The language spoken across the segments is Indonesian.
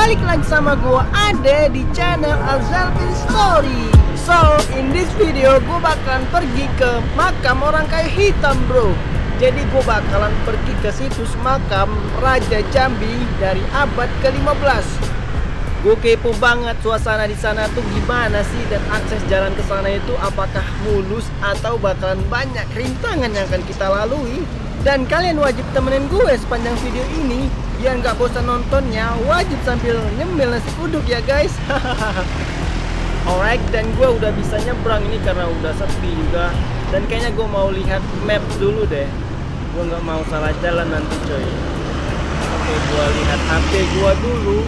balik lagi sama gua Ade di channel Alzalpin Story. So, in this video gua bakalan pergi ke makam orang kaya hitam, bro. Jadi gua bakalan pergi ke situs makam Raja Jambi dari abad ke-15. Gue kepo banget suasana di sana tuh gimana sih, dan akses jalan ke sana itu apakah mulus atau bakalan banyak rintangan yang akan kita lalui. Dan kalian wajib temenin gue sepanjang video ini biar nggak bosan nontonnya, wajib sambil nyemil nasi uduk ya guys. Alright, dan gue udah bisa nyebrang ini karena udah sepi juga. Dan kayaknya gue mau lihat map dulu deh. Gue nggak mau salah jalan nanti coy. Oke, gue lihat HP gue dulu.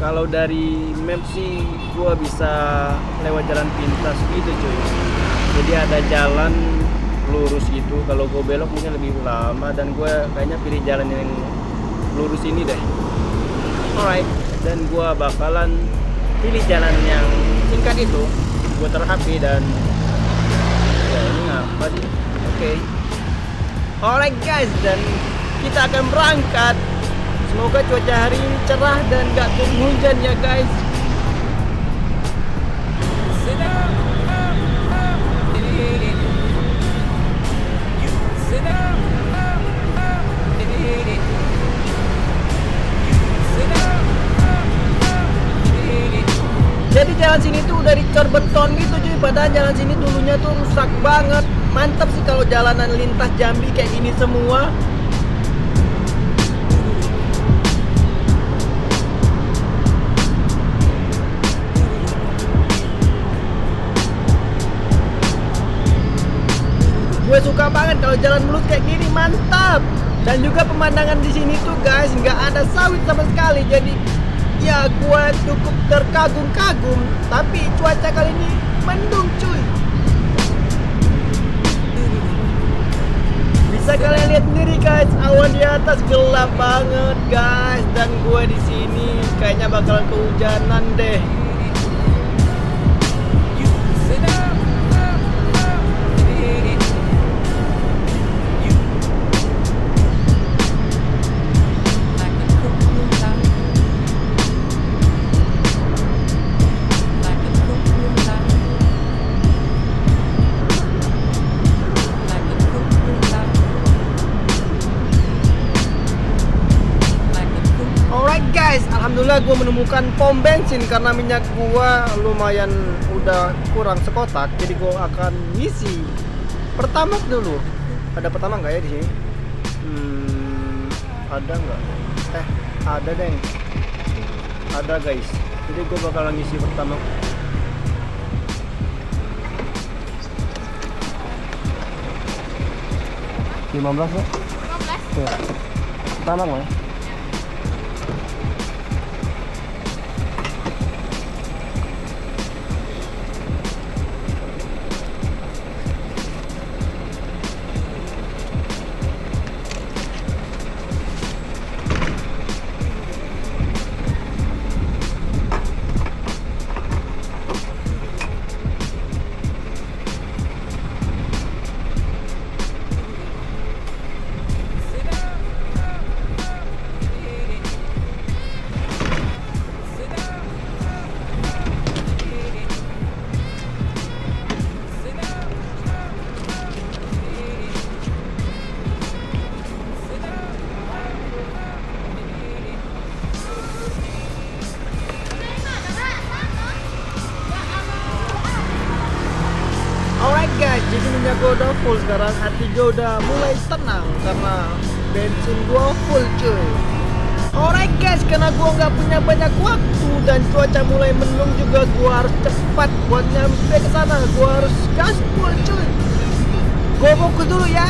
Kalau dari map sih gua bisa lewat jalan pintas gitu cuy. Jadi ada jalan lurus gitu. Kalau gua belok mungkin lebih lama, dan gua kayaknya pilih jalan yang lurus ini deh. Alright, dan gua bakalan pilih jalan yang singkat itu. Gua taruh HP dan ya ini ngapa sih? Oke. Alright guys, dan kita akan berangkat. Semoga cuaca hari ini cerah dan gak turun hujan ya guys. Jadi jalan sini tuh udah dicor beton gitu cuy. Padahal jalan sini dulunya tuh rusak banget. Mantap sih kalau jalanan lintas Jambi kayak gini semua. Gue suka banget kalau jalan mulus kayak gini, mantap. Dan juga pemandangan di sini tuh guys, nggak ada sawit sama sekali. Jadi ya gue cukup terkagum-kagum. Tapi cuaca kali ini mendung cuy. Bisa kalian lihat sendiri guys, awan di atas gelap banget guys. Dan gue di sini kayaknya bakalan kehujanan deh. Alhamdulillah gue menemukan pom bensin karena minyak gua lumayan udah kurang sekotak, jadi gue akan ngisi pertamax dulu. Ada pertamax nggak ya di sini? Ada nggak? Ada deng. Ada guys. Jadi gue bakal ngisi pertamax. $15 ya? 15. Pertamax ya? Guys, jadi minyak gue udah full sekarang, hati gue udah mulai tenang karena bensin gue full cuy. Alright guys, karena gue nggak punya banyak waktu dan cuaca mulai mendung juga, gue harus cepat buat nyampe ke sana. Gue harus gas full cuy. Gue fokus dulu ya.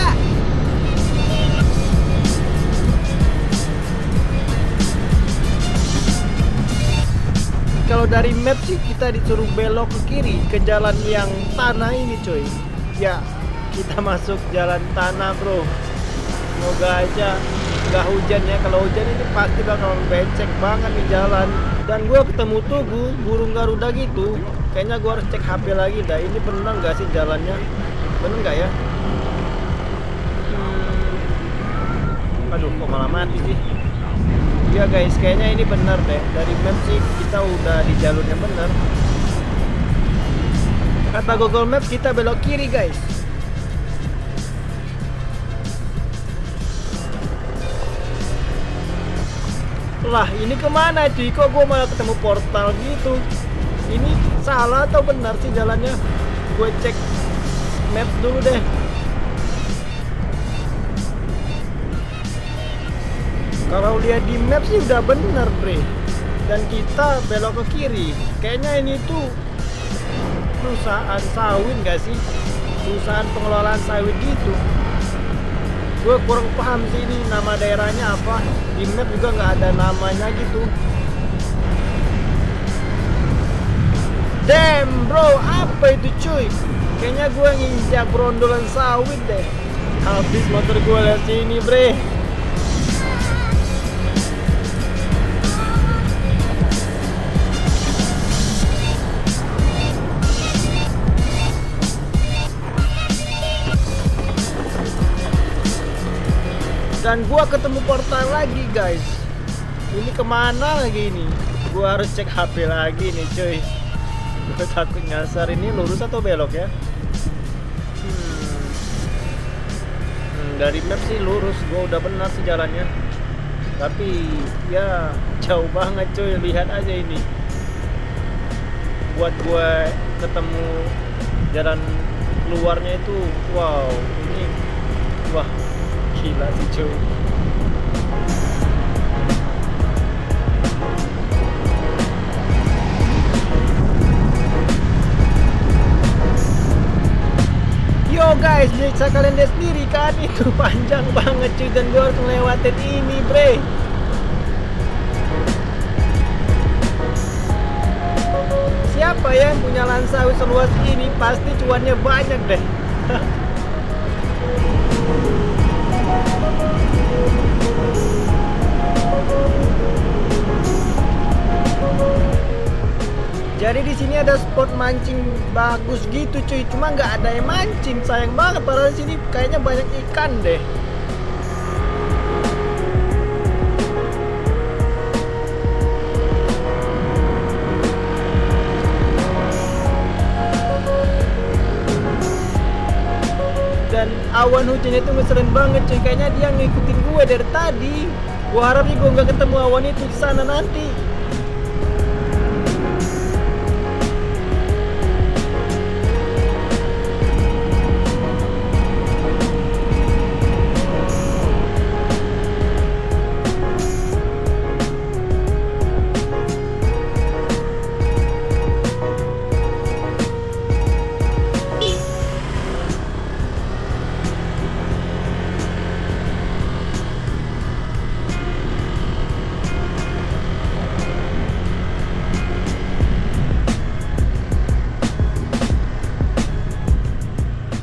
Kalau dari map sih kita disuruh belok ke kiri ke jalan yang tanah ini coy. Ya, kita masuk jalan tanah bro. Semoga aja nggak hujan ya. Kalau hujan ini pasti bakal becek banget di jalan. Dan gue ketemu tuh burung garuda gitu. Kayaknya gue harus cek HP lagi dah. Ini bener nggak sih jalannya? Bener nggak ya? Aduh, kok malah mati sih. Ya guys, kayaknya ini benar deh. Dari map sih kita udah di jalur yang benar. Kata Google Maps kita belok kiri guys. Lah ini kemana cuy? Kok gue malah ketemu portal gitu? Ini salah atau benar sih jalannya? Gue cek map dulu deh. Kalau lihat di map sih udah bener bre. Dan kita belok ke kiri. Kayaknya ini tuh perusahaan sawit gak sih? Perusahaan pengelolaan sawit gitu. Gue kurang paham sih ini nama daerahnya apa. Di map juga nggak ada namanya gitu. Damn bro, apa itu cuy? Kayaknya gue nginjak berondolan sawit deh. Habis motor gue lihat sini bre. Dan gua ketemu portal lagi guys. Ini kemana lagi ini? Gua harus cek HP lagi nih cuy. Gua takut nyasar. Ini lurus atau belok ya? Dari map sih lurus. Gua udah benar sih jalannya. Tapi ya jauh banget cuy. Lihat aja ini. Buat gua ketemu jalan keluarnya itu, wow, ini wah gila sih cuy. Yo guys, bisa kalian lihat sendiri kan, itu panjang banget cuy. Dan gue harus ngelewatin ini bre. Siapa ya yang punya lahan sawit seluas ini? Pasti cuannya banyak deh. Jadi di sini ada spot mancing bagus gitu cuy, cuma nggak ada yang mancing, sayang banget. Padahal di sini kayaknya banyak ikan deh. Dan awan hujan itu ngeselin banget cuy, kayaknya dia ngikutin gue dari tadi. Gue harap sih gue nggak ketemu awan itu di sana nanti.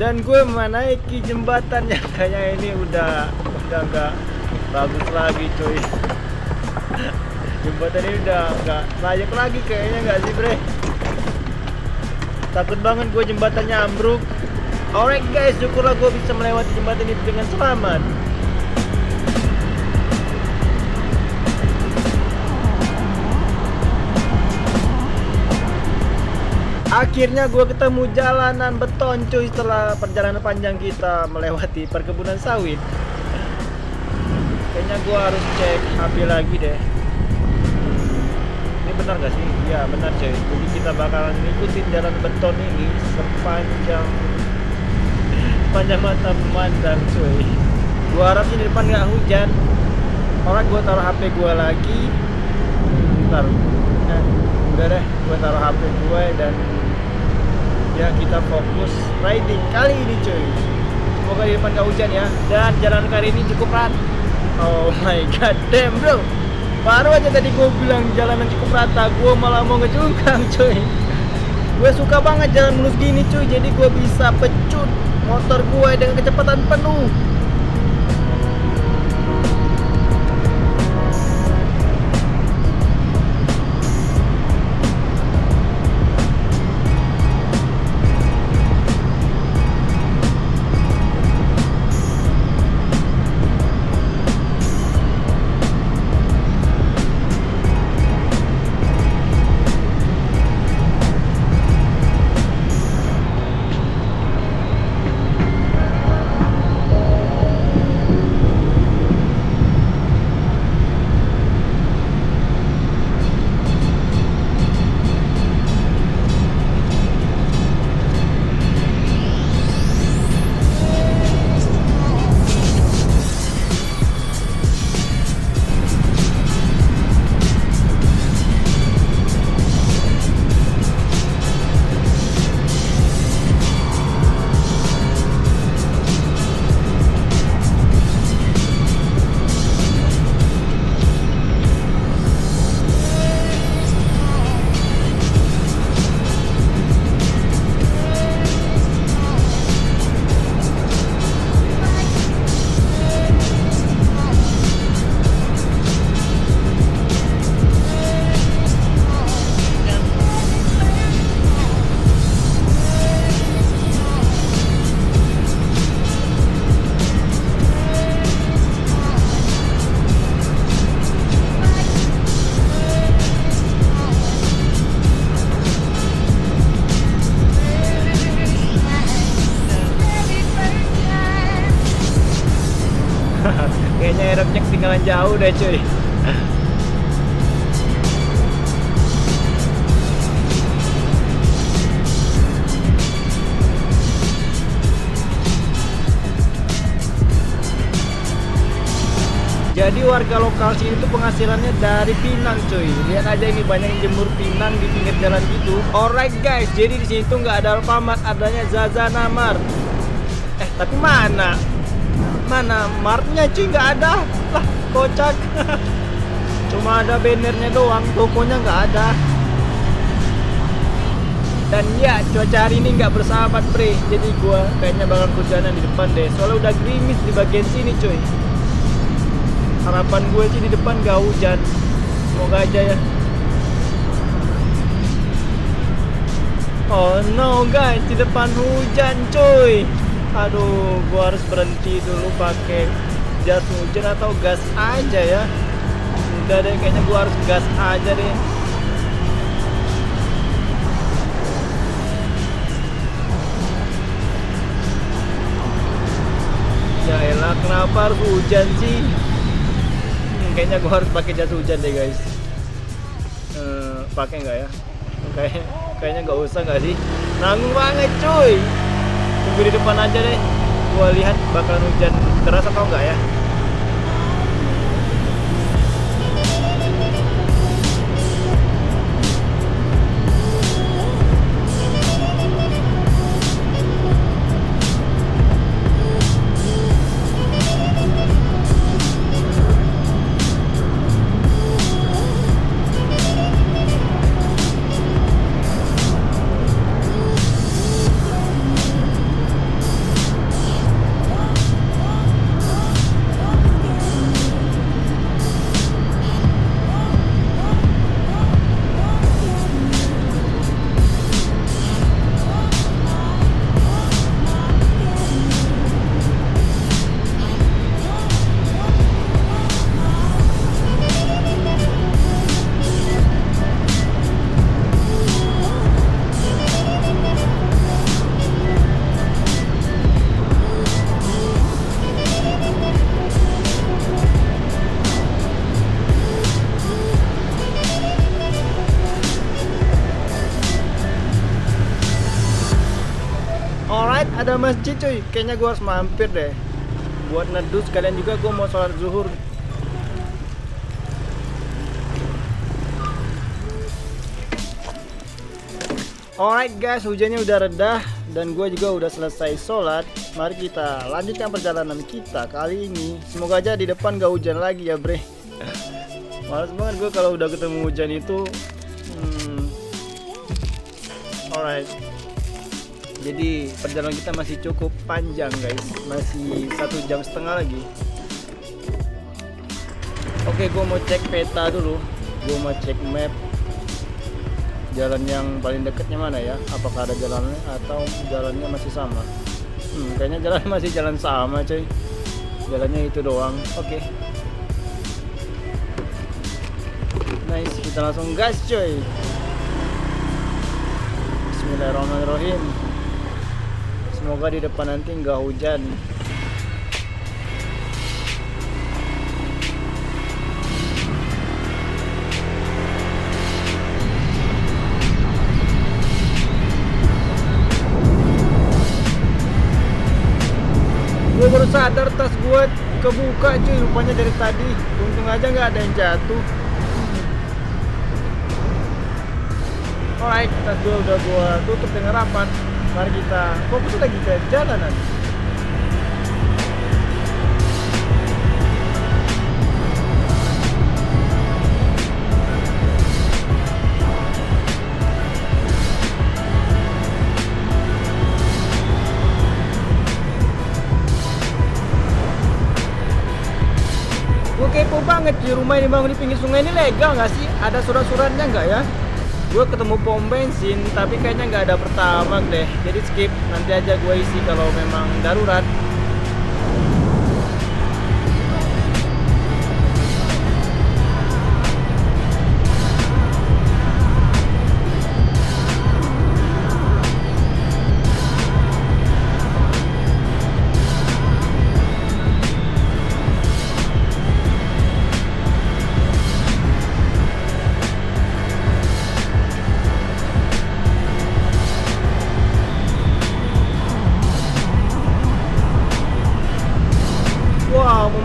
Dan gue menaiki jembatan yang kayaknya ini udah nggak bagus lagi cuy. Jembatan ini udah nggak layak lagi kayaknya, nggak sih bre? Takut banget gue jembatannya ambruk. Alright guys, syukurlah gue bisa melewati jembatan ini dengan selamat. Akhirnya gue ketemu jalanan beton cuy, setelah perjalanan panjang kita melewati perkebunan sawit. Kayaknya gue harus cek HP lagi deh. Ini benar gak sih? Ya benar cuy. Jadi kita bakalan ngikutin jalan beton ini sepanjang mata memandang cuy. Gue harap sih di depan gak hujan. Orang gue taruh HP gue lagi. Bentar. Udah deh, gue taruh HP gue dan ya kita fokus riding kali ini cuy. Semoga di depan gak hujan ya. Dan jalan kali ini cukup rata. Oh my god damn bro. Baru aja tadi gue bilang jalanan cukup rata, gue malah mau ngejungkang cuy. Gue suka banget jalan mulus gini cuy. Jadi gue bisa pecut motor gue dengan kecepatan penuh. Kayaknya aerobnya ketinggalan jauh deh cuy. Jadi warga lokal sini tuh penghasilannya dari pinang cuy. Lihat aja ini banyak yang jemur pinang di pinggir jalan gitu. Alright guys, jadi di sini tuh nggak ada Alfamart, adanya Zazana Mart. Tapi mana martnya cuy, nggak ada. Lah kocak. Cuma ada bannernya doang, tokonya nggak ada. Dan ya cuaca hari ini nggak bersahabat bre. Jadi gua kayaknya bakal hujanan di depan deh. Soalnya udah gerimis di bagian sini cuy. Harapan gue sih di depan gak hujan. Semoga aja ya. Oh no guys, di depan hujan cuy. Aduh, gue harus berhenti dulu pakai jas hujan atau gas aja ya. Udah deh, kayaknya gue harus gas aja deh. Ya elah, kenapa harus hujan sih? Kayaknya gue harus pakai jas hujan deh guys. Pakai nggak ya? Kayaknya nggak usah nggak sih? Nanggung banget cuy. Tunggu di depan aja deh. Gue lihat bakalan hujan deras atau enggak ya. Alright, ada masjid cuy. Kayaknya gue harus mampir deh. Buat neduh sekalian juga gue mau sholat zuhur. Alright guys, hujannya udah reda dan gue juga udah selesai sholat. Mari kita lanjutkan perjalanan kita kali ini. Semoga aja di depan gak hujan lagi ya bre. Males banget gue kalau udah ketemu hujan itu. Alright. Jadi perjalanan kita masih cukup panjang guys. Masih 1,5 jam lagi. Oke, gue mau cek peta dulu. Gue mau cek map. Jalan yang paling dekatnya mana ya? Apakah ada jalannya atau jalannya masih sama? Kayaknya jalan masih jalan sama coy. Jalannya itu doang. Oke. Nice, kita langsung gas coy. Bismillahirrahmanirrahim. Semoga di depan nanti nggak hujan. Gue baru sadar tas gue kebuka cuy, rupanya dari tadi. Untung aja nggak ada yang jatuh. Alright, tas gue udah gue tutup dengan rapat. Mari kita fokus lagi ke jalanan. Gue kepo banget di rumah ini bangun di pinggir sungai ini legal nggak sih? Ada surat-suratnya nggak ya? Gue ketemu pom bensin tapi kayaknya nggak ada Pertamax deh, jadi skip. Nanti aja gue isi kalau memang darurat.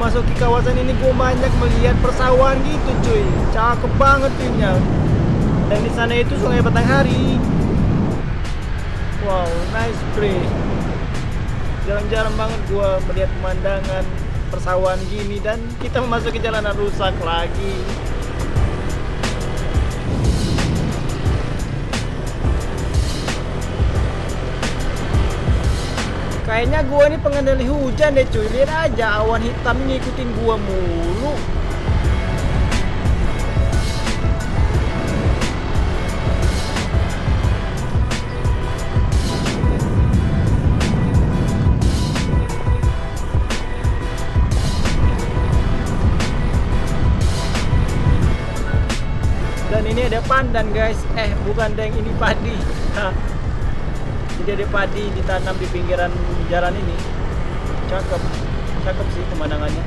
memasuki kawasan ini gue banyak melihat persawahan gitu cuy. Cakep banget view-nya. Dan di sana itu Sungai Batanghari. Wow, nice bre. Jarang-jarang banget gue melihat pemandangan persawahan gini. Dan kita memasuki jalanan rusak lagi. Kayaknya gua ini pengendali hujan deh cuy. Lihat aja awan hitam ngikutin gua mulu. Dan ini ada pandan guys. Bukan deng, ini padi. Jadi ada padi ditanam di pinggiran jalan ini. Cakep, cakep sih pemandangannya.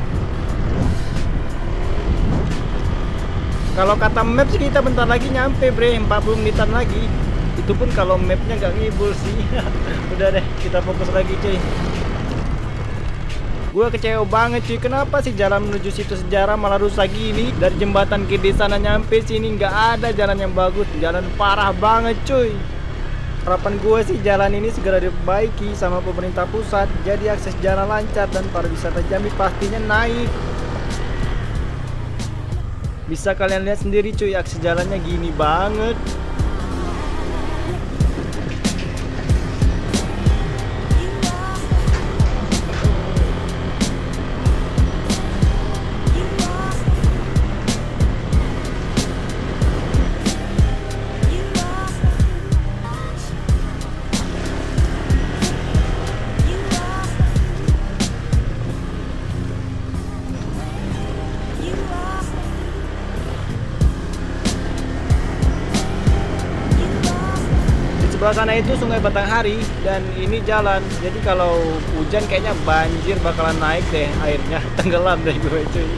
Kalau kata map sih kita bentar lagi nyampe bre, 40 menitan lagi. Itu pun kalau mapnya nggak ngibul sih. Udah deh, kita fokus lagi cuy. Gue kecewa banget cuy, kenapa sih jalan menuju situs sejarah malah rusak gini? Dari jembatan ke desa nyampe sini nggak ada jalan yang bagus, jalan parah banget cuy. Harapan gue sih jalan ini segera diperbaiki sama pemerintah pusat, jadi akses jalan lancar dan pariwisata Jambi pastinya naik. Bisa kalian lihat sendiri cuy, akses jalannya gini banget. Sebelah sana itu Sungai Batanghari dan ini jalan. Jadi kalau hujan kayaknya banjir bakalan naik deh airnya. Tenggelam deh gue cuy.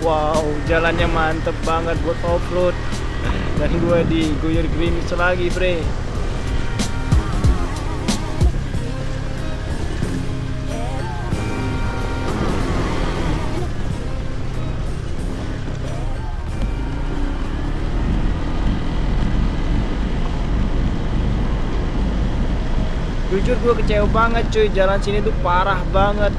Wow, jalannya mantep banget buat off-road. Dan gue diguyur gerimis lagi bre. Jujur gue kecewa banget cuy, jalan sini tuh parah banget.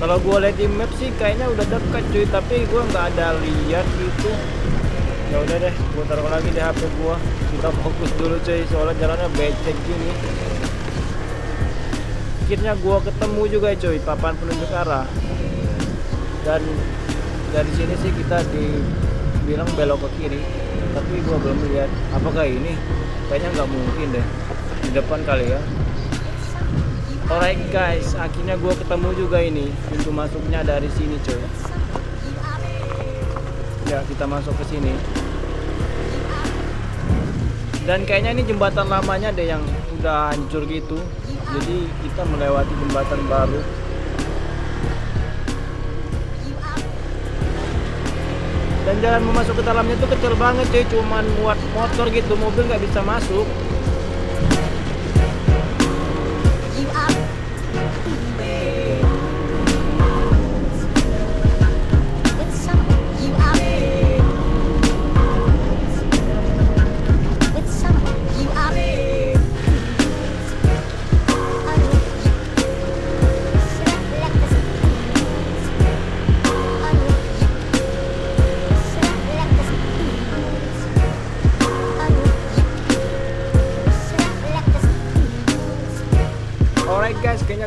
Kalau gue lihat di map sih kayaknya udah dekat cuy, tapi gue nggak ada lihat gitu. Ya udah deh, gue taruh lagi di HP gue. Kita fokus dulu cuy, soalnya jalannya becek gini. Akhirnya gue ketemu juga cuy papan penunjuk arah. Dan dari sini sih kita dibilang belok ke kiri, tapi gue belum lihat apakah ini. Kayaknya nggak mungkin deh, di depan kali ya. Alright guys, akhirnya gue ketemu juga ini pintu masuknya dari sini coy. Ya kita masuk ke sini. Dan kayaknya ini jembatan lamanya deh yang udah hancur gitu. Jadi kita melewati jembatan baru. Dan jalan mau masuk ke dalamnya tuh kecil banget coy, cuman muat motor gitu, mobil nggak bisa masuk.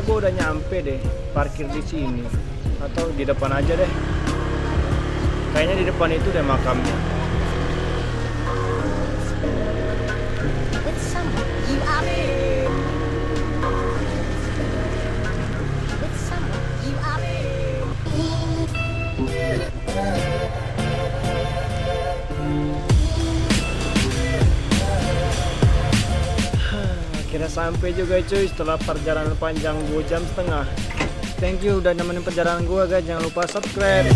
gue udah nyampe deh, parkir di sini atau di depan aja deh. Kayaknya di depan itu deh makamnya. Akhirnya sampai juga cuy setelah perjalanan panjang 2 jam setengah. Thank you udah nemenin perjalanan gue guys. Jangan lupa subscribe.